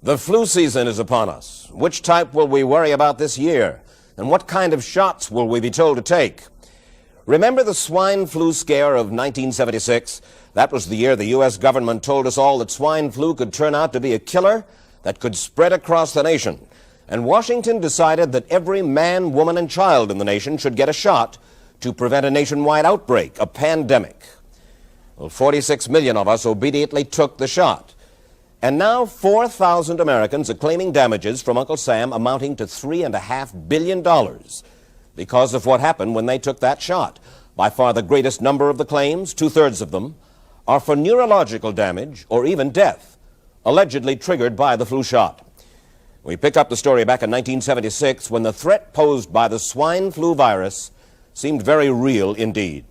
The flu season is upon us. Which type will we worry about this year? And what kind of shots will we be told to take? Remember the swine flu scare of 1976? That was the year the U.S. government told us all that swine flu could turn out to be a killer that could spread across the nation. And Washington decided that every man, woman, and child in the nation should get a shot to prevent a nationwide outbreak, a pandemic. Well, 46 million of us obediently took the shot. And now 4,000 Americans are claiming damages from Uncle Sam amounting to $3.5 billion because of what happened when they took that shot. By far the greatest number of the claims, 2/3 of them, are for neurological damage or even death, allegedly triggered by the flu shot. We pick up the story back in 1976 when the threat posed by the swine flu virus seemed very real indeed.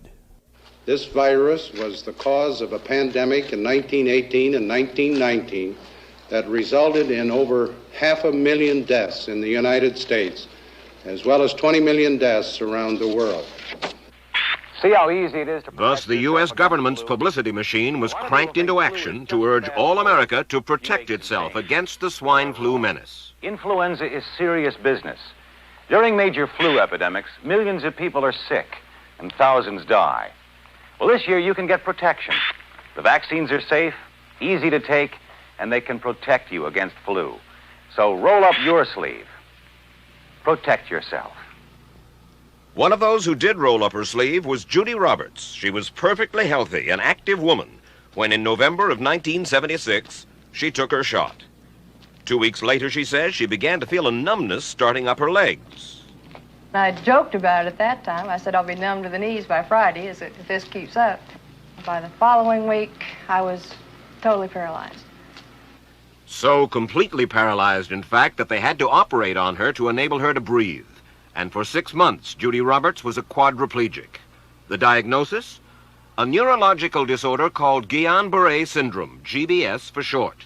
This virus was the cause of a pandemic in 1918 and 1919 that resulted in over 500,000 deaths in the United States, as well as 20 million deaths around the world. See how easy it is to... Thus, the U.S. government's publicity machine was cranked into action to urge all America to protect itself against the swine flu menace. Influenza is serious business. During major flu epidemics, millions of people are sick and thousands die. Well, this year you can get protection. The vaccines are safe, easy to take, and they can protect you against flu. So roll up your sleeve. Protect yourself. One of those who did roll up her sleeve was Judy Roberts. She was perfectly healthy, an active woman, when in November of 1976, she took her shot. 2 weeks later, she says, she began to feel a numbness starting up her legs. I joked about it at that time. I said I'll be numb to the knees by Friday if this keeps up. By the following week, I was totally paralyzed. So completely paralyzed, in fact, that they had to operate on her to enable her to breathe. And for 6 months, Judy Roberts was a quadriplegic. The diagnosis? A neurological disorder called Guillain-Barré syndrome, GBS for short.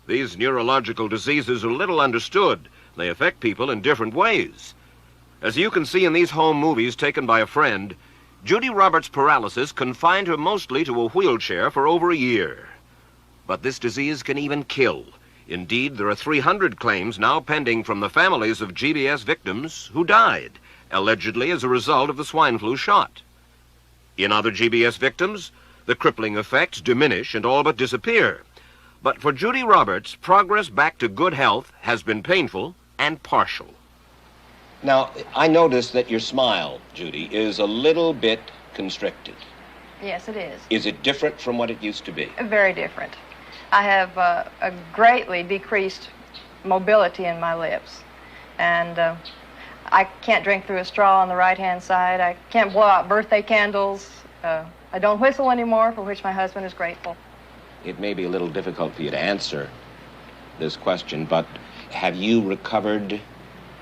These neurological diseases are little understood. They affect people in different ways. As you can see in these home movies taken by a friend, Judy Roberts' paralysis confined her mostly to a wheelchair for over a year. But this disease can even kill. Indeed, there are 300 claims now pending from the families of GBS victims who died, allegedly as a result of the swine flu shot. In other GBS victims, the crippling effects diminish and all but disappear. But for Judy Roberts, progress back to good health has been painful and partial. Now, I noticed that your smile, Judy, is a little bit constricted. Yes, it is. Is it different from what it used to be? Very different. I have a greatly decreased mobility in my lips. And I can't drink through a straw on the right-hand side. I can't blow out birthday candles. I don't whistle anymore, for which my husband is grateful. It may be a little difficult for you to answer this question, but have you recovered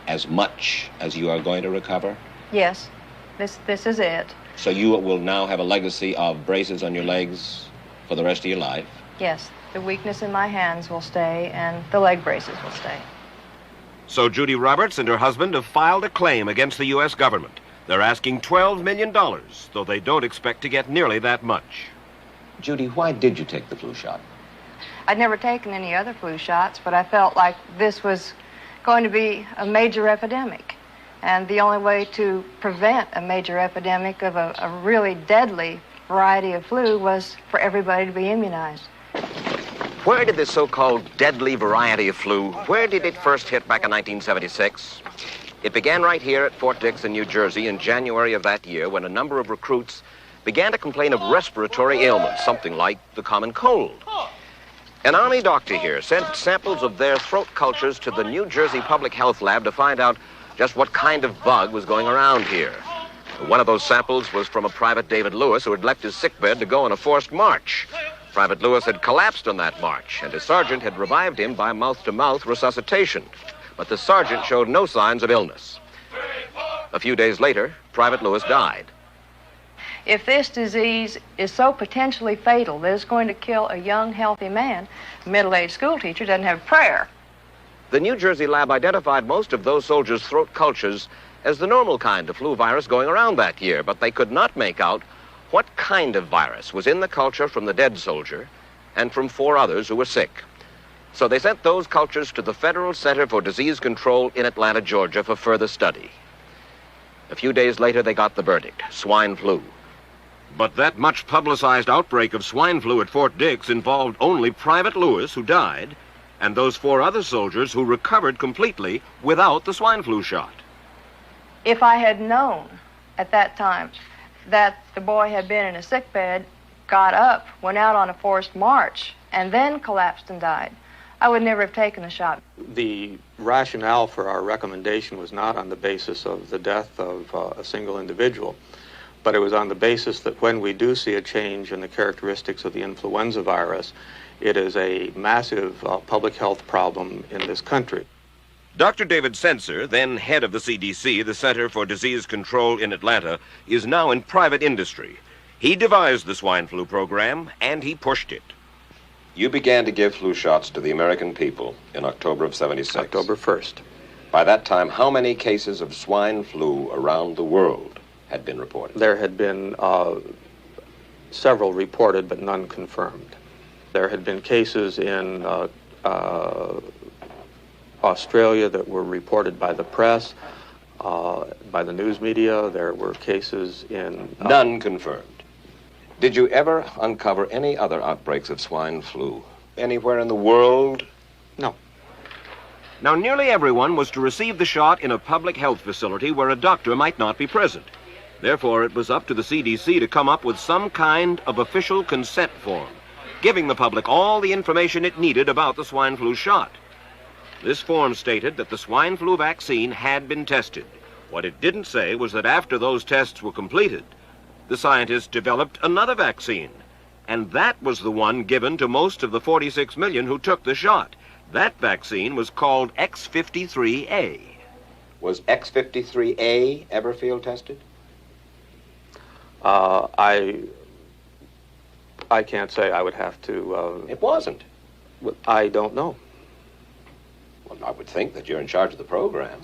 as much as you are going to recover? Yes, this is it. So you will now have a legacy of braces on your legs for the rest of your life? Yes, the weakness in my hands will stay, and the leg braces will stay. So Judy Roberts and her husband have filed a claim against the U.S. government. They're asking $12 million, though they don't expect to get nearly that much. Judy, why did you take the flu shot? I'd never taken any other flu shots, but I felt like this was going to be a major epidemic. And the only way to prevent a major epidemic of a really deadly variety of flu was for everybody to be immunized. Where did this so-called deadly variety of flu, where did it first hit back in 1976? It began right here at Fort Dix in New Jersey in January of that year when a number of recruits began to complain of respiratory ailments, something like the common cold. An Army doctor here sent samples of their throat cultures to the New Jersey Public Health Lab to find out just what kind of bug was going around here. One of those samples was from a Private David Lewis who had left his sickbed to go on a forced march. Private Lewis had collapsed on that march, and his sergeant had revived him by mouth-to-mouth resuscitation. But the sergeant showed no signs of illness. A few days later, Private Lewis died. If this disease is so potentially fatal that it's going to kill a young, healthy man, a middle-aged school teacher doesn't have a prayer. The New Jersey lab identified most of those soldiers' throat cultures as the normal kind of flu virus going around that year, but they could not make out what kind of virus was in the culture from the dead soldier and from 4 others who were sick. So they sent those cultures to the Federal Center for Disease Control in Atlanta, Georgia for further study. A few days later, they got the verdict: swine flu. But that much publicized outbreak of swine flu at Fort Dix involved only Private Lewis, who died, and those 4 other soldiers who recovered completely without the swine flu shot. If I had known at that time that the boy had been in a sick bed, got up, went out on a forced march, and then collapsed and died, I would never have taken the shot. The rationale for our recommendation was not on the basis of the death of a single individual, but it was on the basis that when we do see a change in the characteristics of the influenza virus, it is a massive public health problem in this country. Dr. David Senser, then head of the CDC, the Center for Disease Control in Atlanta, is now in private industry. He devised the swine flu program, and he pushed it. You began to give flu shots to the American people in October of '76. October 1st. By that time, how many cases of swine flu around the world had been reported? There had been several reported, but none confirmed. There had been cases in Australia that were reported by the press, by the news media. There were cases in... None confirmed. Did you ever uncover any other outbreaks of swine flu anywhere in the world? No. Now, nearly everyone was to receive the shot in a public health facility where a doctor might not be present. Therefore, it was up to the CDC to come up with some kind of official consent form, giving the public all the information it needed about the swine flu shot. This form stated that the swine flu vaccine had been tested. What it didn't say was that after those tests were completed, the scientists developed another vaccine, and that was the one given to most of the 46 million who took the shot. That vaccine was called X53A. Was X53A ever field tested? I can't say. I would have to... It wasn't. I don't know. Well, I would think that you're in charge of the program.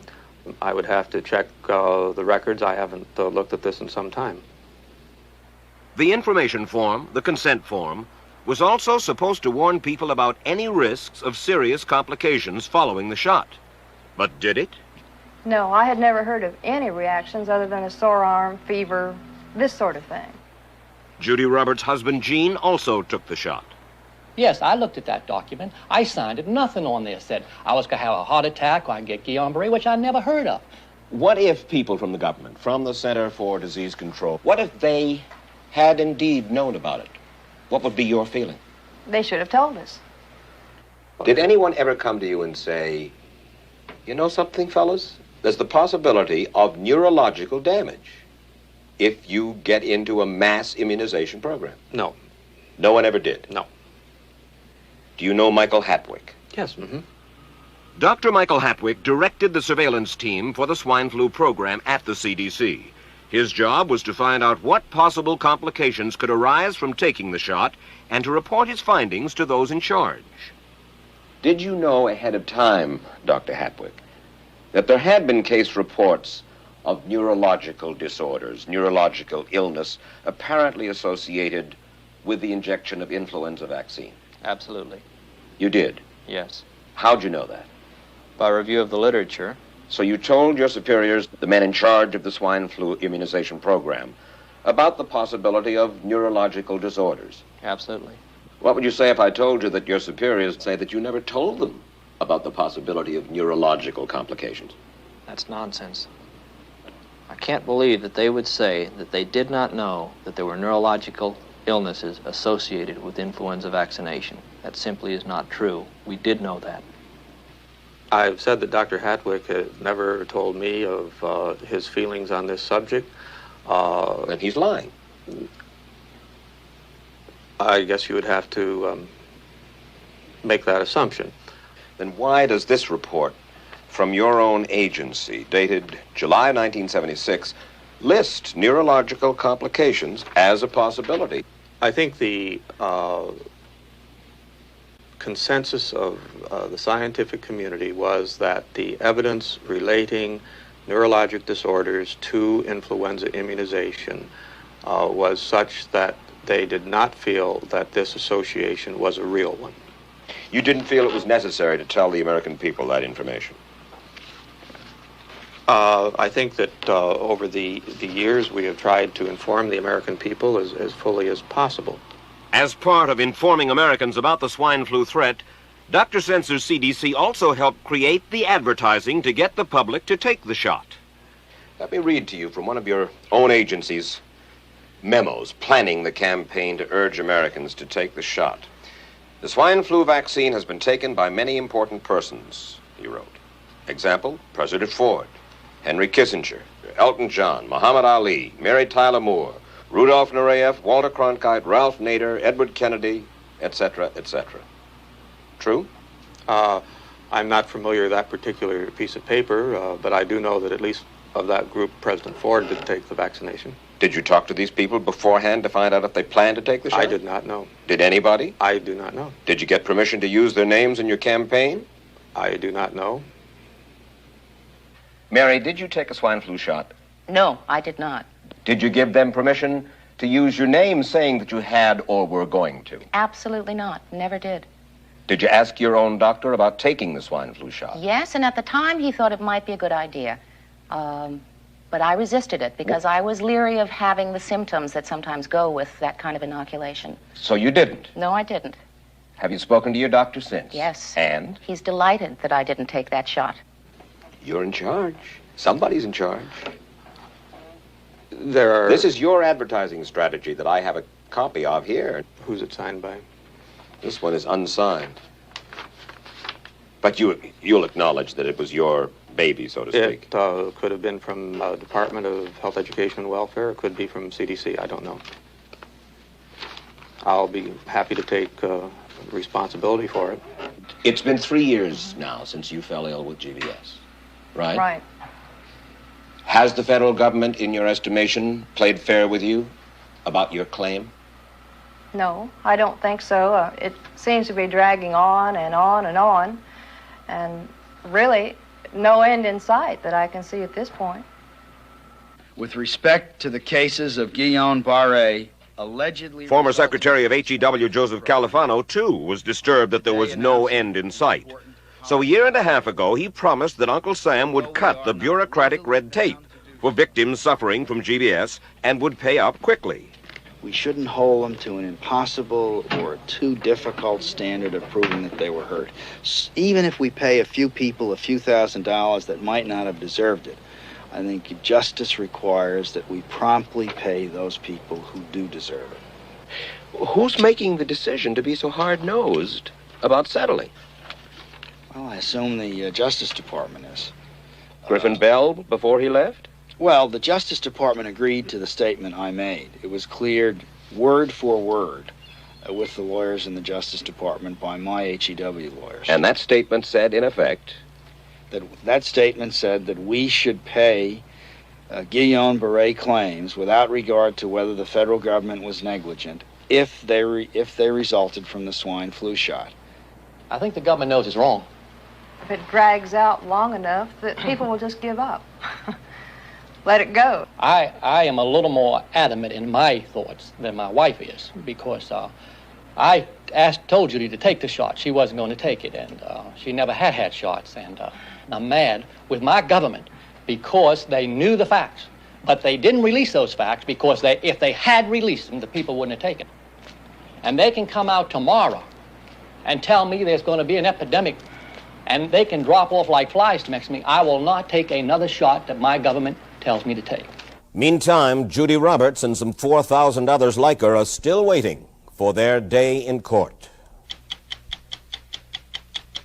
I would have to check the records. I haven't looked at this in some time. The information form, the consent form, was also supposed to warn people about any risks of serious complications following the shot. But did it? No, I had never heard of any reactions other than a sore arm, fever, this sort of thing. Judy Roberts' husband, Gene, also took the shot. Yes, I looked at that document. I signed it. Nothing on there said I was going to have a heart attack or I'd get Guillain-Barré, which I never heard of. What if people from the government, from the Center for Disease Control, what if they had indeed known about it? What would be your feeling? They should have told us. Did anyone ever come to you and say, you know something, fellas? There's the possibility of neurological damage if you get into a mass immunization program? No. No one ever did? No. Do you know Michael Hatwick? Yes. Mm-hmm. Dr. Michael Hatwick directed the surveillance team for the swine flu program at the CDC. His job was to find out what possible complications could arise from taking the shot and to report his findings to those in charge. Did you know ahead of time, Dr. Hatwick, that there had been case reports of neurological disorders, neurological illness, apparently associated with the injection of influenza vaccine? Absolutely. You did? Yes. How'd you know that? By review of the literature. So you told your superiors, the men in charge of the swine flu immunization program, about the possibility of neurological disorders? Absolutely. What would you say if I told you that your superiors say that you never told them about the possibility of neurological complications? That's nonsense. I can't believe that they would say that they did not know that there were neurological illnesses associated with influenza vaccination. That simply is not true. We did know that. I've said that Dr. Hatwick had never told me of his feelings on this subject. Then he's lying. I guess you would have to make that assumption. Then why does this report from your own agency, dated July 1976, list neurological complications as a possibility? I think the consensus of the scientific community was that the evidence relating neurologic disorders to influenza immunization was such that they did not feel that this association was a real one. You didn't feel it was necessary to tell the American people that information? I think that over the years we have tried to inform the American people as fully as possible. As part of informing Americans about the swine flu threat, Dr. Sensor's CDC also helped create the advertising to get the public to take the shot. Let me read to you from one of your own agency's memos planning the campaign to urge Americans to take the shot. The swine flu vaccine has been taken by many important persons, he wrote. Example, President Ford, Henry Kissinger, Elton John, Muhammad Ali, Mary Tyler Moore, Rudolph Nureyev, Walter Cronkite, Ralph Nader, Edward Kennedy, etc., etc. True? I'm not familiar with that particular piece of paper, but I do know that at least of that group, President Ford did take the vaccination. Did you talk to these people beforehand to find out if they planned to take the shot? I did not know. Did anybody? I do not know. Did you get permission to use their names in your campaign? I do not know. Mary, did you take a swine flu shot? No, I did not. Did you give them permission to use your name saying that you had or were going to? Absolutely not. Never did. Did you ask your own doctor about taking the swine flu shot? Yes, and at the time he thought it might be a good idea. But I resisted it because I was leery of having the symptoms that sometimes go with that kind of inoculation. So you didn't? No, I didn't. Have you spoken to your doctor since? Yes. And? He's delighted that I didn't take that shot. You're in charge. Somebody's in charge. There are... This is your advertising strategy that I have a copy of here. Who's it signed by? This one is unsigned. But you'll acknowledge that it was your baby, so to speak. It could have been from Department of Health, Education, and Welfare. It could be from CDC. I don't know. I'll be happy to take responsibility for it. It's been 3 years now since you fell ill with GBS, right? Right. Has the federal government, in your estimation, played fair with you about your claim? No, I don't think so. It seems to be dragging on and on and on, and really no end in sight that I can see at this point. With respect to the cases of Guillain-Barré, allegedly... Former Secretary of HEW Joseph Califano, too, was disturbed that there was no end in sight. So a year and a half ago, he promised that Uncle Sam would cut the bureaucratic red tape for victims suffering from GBS and would pay up quickly. We shouldn't hold them to an impossible or too difficult standard of proving that they were hurt. Even if we pay a few people a few $1,000s that might not have deserved it, I think justice requires that we promptly pay those people who do deserve it. Who's making the decision to be so hard-nosed about settling? Well, I assume the Justice Department is. Griffin Bell before he left? Well, the Justice Department agreed to the statement I made. It was cleared word for word with the lawyers in the Justice Department by my HEW lawyers. And that statement said, in effect... That statement said that we should pay Guillain-Barré claims without regard to whether the federal government was negligent if they resulted from the swine flu shot. I think the government knows it's wrong. If it drags out long enough, that people will just give up. Let it go. I am a little more adamant in my thoughts than my wife is, because I told Judy to take the shot. She wasn't going to take it, and she never had shots. And I'm mad with my government because they knew the facts, but they didn't release those facts because if they had released them, the people wouldn't have taken it. And they can come out tomorrow and tell me there's going to be an epidemic, and they can drop off like flies next to me. I will not take another shot that my government tells me to take. Meantime, Judy Roberts and some 4,000 others like her are still waiting for their day in court.